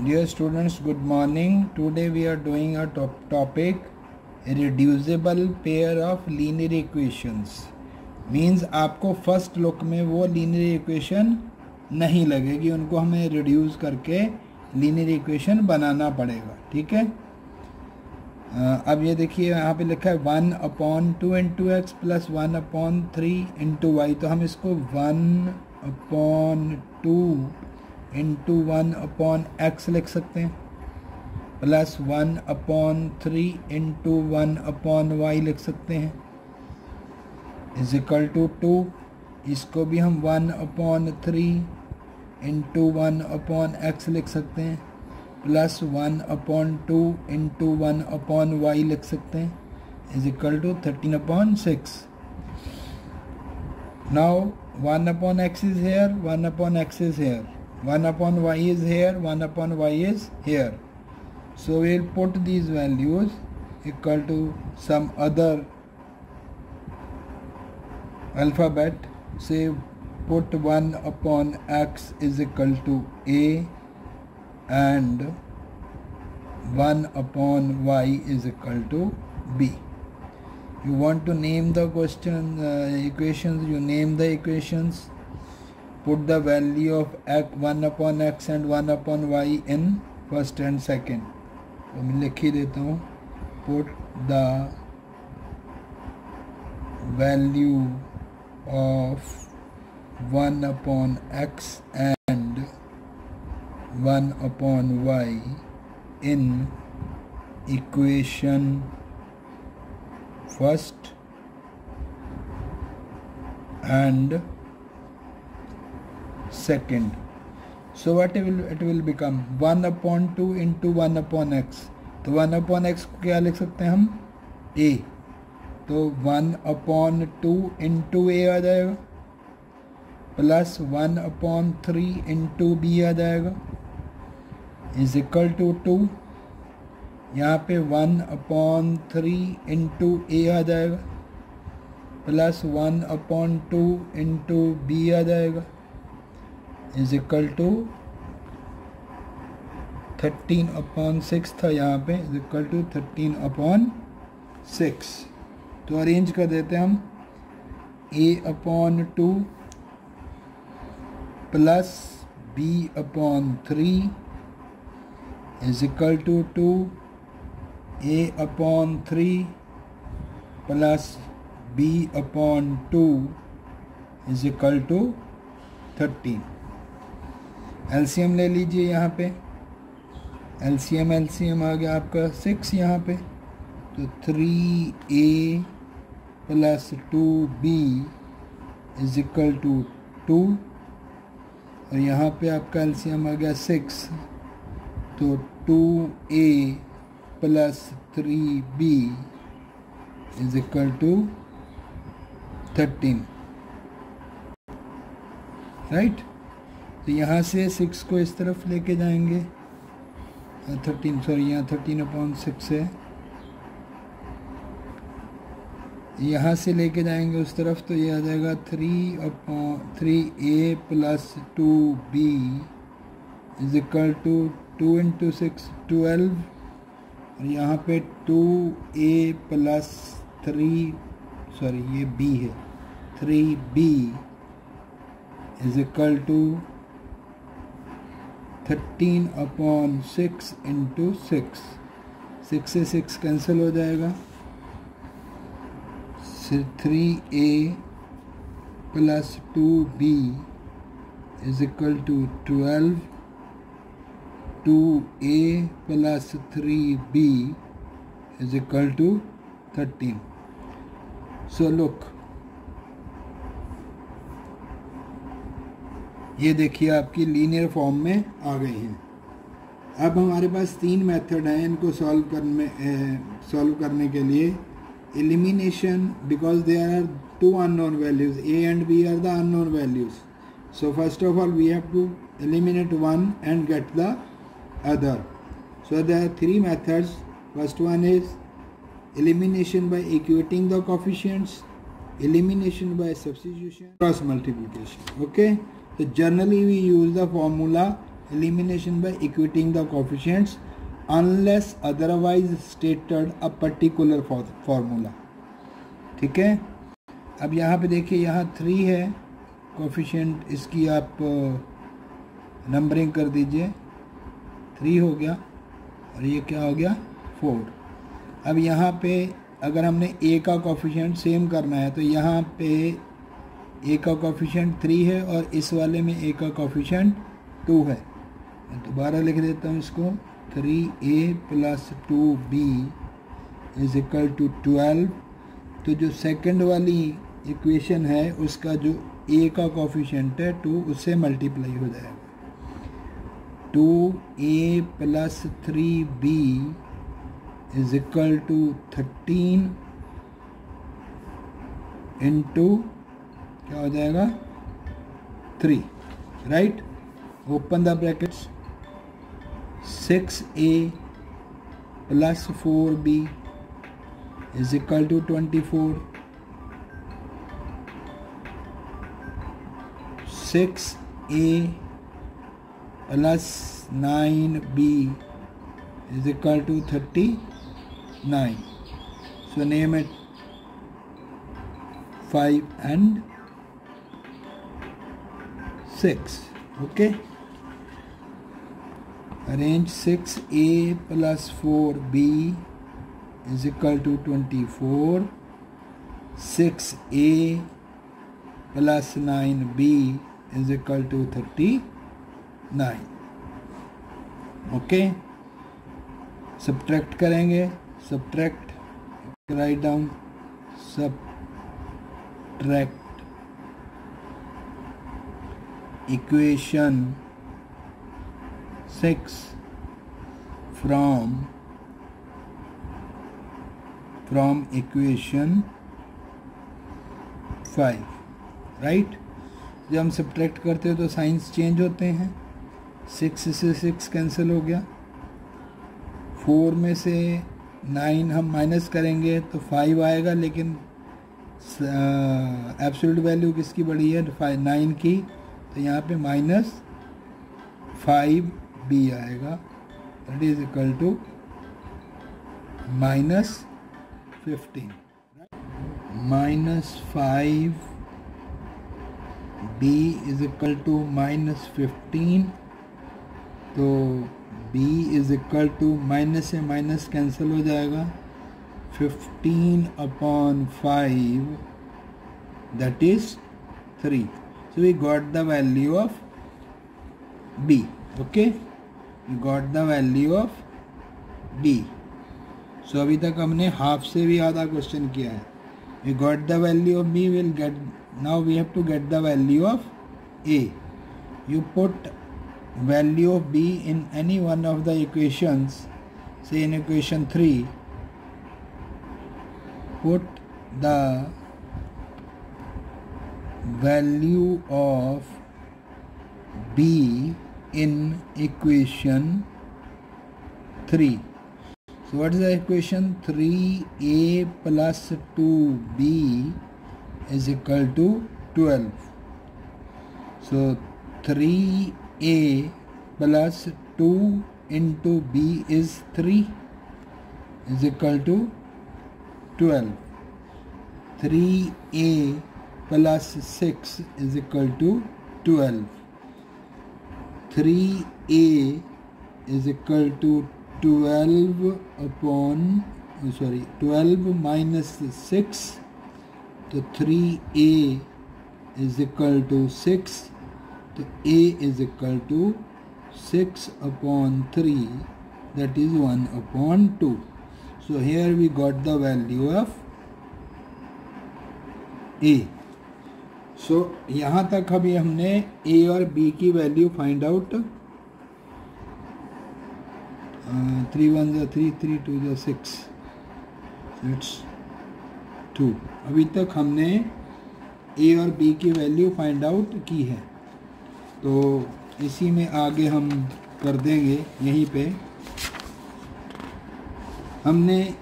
Dear students, good morning. Today we are doing a topic reducible pair of linear equations. Means आपको first look में वो linear equation नहीं लगेगी, उनको हमें रिड्यूस करके लीनियर इक्वेशन बनाना पड़ेगा. ठीक है. अब ये देखिए यहाँ पे लिखा है 1/2 into x plus 1/3 into y. तो हम इसको 1/2 इंटू 1/x लिख सकते हैं, प्लस 1/3 इंटू 1/y लिख सकते हैं, इज इक्वल टू 2. इसको भी हम 1/3 इंटू 1/x लिख सकते हैं, प्लस 1/2 इंटू 1/y लिख सकते हैं, is equal to 13/6. Now 1/x is here, 1/x is here, 1/y is here, 1/y is here. So we will put these values equal to some other alphabet. Say put 1/x is equal to a and 1/y is equal to b. You want to name the question equations, you name the equations. Put the value of 1/x and 1/y in first and second. तो मैं लिख ही देता हूँ. Put the value of 1/x and 1/y in equation first and second. So what it will become 1/2 into 1/x. तो 1/x को क्या लिख सकते हैं हम, a. तो 1/2 इंटू a आ जाएगा, प्लस 1/3 इंटू b आ जाएगा, इज इक्वल टू 2. यहाँ पे 1/3 इंटू a आ जाएगा, प्लस 1/2 इंटू b आ जाएगा, इज इक्वल टू 13/6 था यहाँ पे, इज इक्वल टू 13/6. तो अरेंज कर देते हैं हम. a/2 plus b/3 is equal to 2. a/3 plus b/2 is equal to 13. LCM ले लीजिए. यहाँ पे एलसीएम आ गया आपका 6 यहाँ पे. तो 3a plus 2b is equal to 2. और यहाँ पे आपका एलसीएम आ गया 6. तो 2a plus 3b is equal to 13. Right. तो यहाँ से 6 को इस तरफ लेके जाएंगे, 13 सॉरी यहाँ 13/6 है, यहाँ से लेके जाएंगे उस तरफ. तो ये आ जाएगा 3a plus 2b is equal to 2 into 6 12. और यहाँ पे 2a प्लस 3 सॉरी ये b है, 3b is equal to 13/6 into 6. 6 से 6 कैंसिल हो जाएगा. 3a plus 2b is equal to 12. 2a plus 3b is equal to 13. So look, ये देखिए आपकी लीनियर फॉर्म में आ गई हैं. अब हमारे पास 3 मेथड हैं इनको सॉल्व करने के लिए. Elimination, because there are 2 unknown values, a and b are the unknown values. So first of all we have to eliminate one and get the other. So there are 3 methods. First one is elimination by equating the coefficients, elimination by substitution, cross multiplication. Okay. So generally we use the formula elimination by equating the coefficients unless otherwise stated a particular formula. ठीक है, अब यहाँ पे देखिए, यहाँ 3 है coefficient, इसकी आप नंबरिंग कर दीजिए, 3 हो गया और ये क्या हो गया 4। अब यहाँ पे अगर हमने a का कोफिशिएंट सेम करना है तो यहाँ पे a का कोफिशिएंट 3 है और इस वाले में a का कोफिशिएंट 2 है। मैं दोबारा लिख देता हूँ इसको, 3a + 2b is equal to 12। तो जो सेकंड वाली इक्वेशन है उसका जो a का कोफिशिएंट है 2, उससे मल्टीप्लाई हो जाएगा। 2a + 3b is equal to 13 into क्या हो जाएगा 3, right. Open the brackets, 6a + 4b is equal to 24, 6a + 9b is equal to 39. So name it 5 and 6. Okay. Arrange 6a + 4b is equal to 24. 6a + 9b is equal to 39. Okay, subtract करेंगे, subtract, write down, subtract equation 6 from equation 5, right. जब हम subtract करते हो तो science change होते हैं, 6 से 6 cancel हो गया, 4 में से 9 हम माइनस करेंगे तो 5 आएगा, लेकिन एब्सोल्यूट वैल्यू किसकी बड़ी है 9 की, तो यहाँ पे -5b आएगा, that is equal to -15, -5b is equal to -15। तो b is equal to minus से माइनस कैंसिल हो जाएगा, 15/5 that is 3। So we got the value of b। Okay, we got the value of b। सो अभी तक हमने half से भी आधा क्वेश्चन किया है। We got the value of b, will get, now we have to get the value of a। You put value of b in any one of the equations, say in equation 3, put the value of b in equation 3. So what is the equation? 3a + 2b is equal to 12. So 3a + 2 into b is 3 is equal to 12. 3a + 6 is equal to 12. 3a is equal to 12 minus 6. So 3a is equal to 6. So a is equal to 6/3, that is 1/2. So here we got the value of a. So यहाँ तक अभी हमने a और b की value find out, 3 1 3 3 2 6, it's 2। अभी तक हमने a और b की वैल्यू फाइंड आउट की है, तो इसी में आगे हम कर देंगे। यहीं पे हमने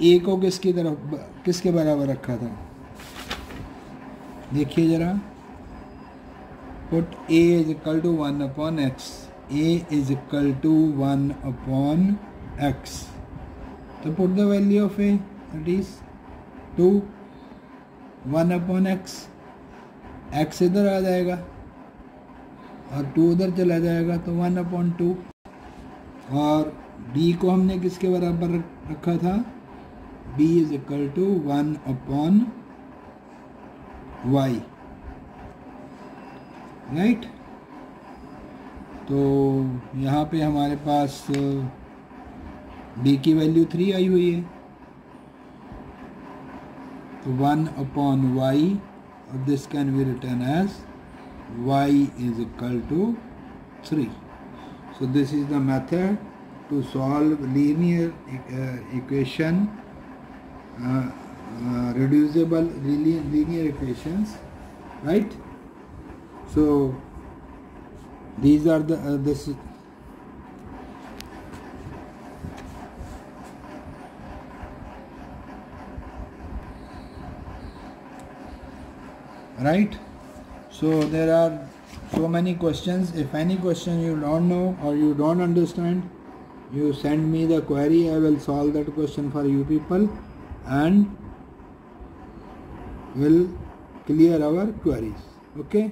a को किसके बराबर रखा था, देखिए ज़रा, put a is equal to 1/x, a is equal to 1 upon x. So put the value of a, that is 2, 1 upon x. x इधर आ जाएगा और 2 उधर चला जाएगा, तो 1 upon 2. और b को हमने किसके बराबर रखा था? b is equal to 1 upon y, right. तो यहाँ पे हमारे पास b की वैल्यू 3 आई हुई है, तो 1 upon y, और this can be written as y is equal to 3. So this is the method to solve linear equation, reducible linear equations, right? So these are the this right. So there are so many questions. If any question you don't know or you don't understand, you send me the query. I will solve that question for you people and will clear our queries. Okay.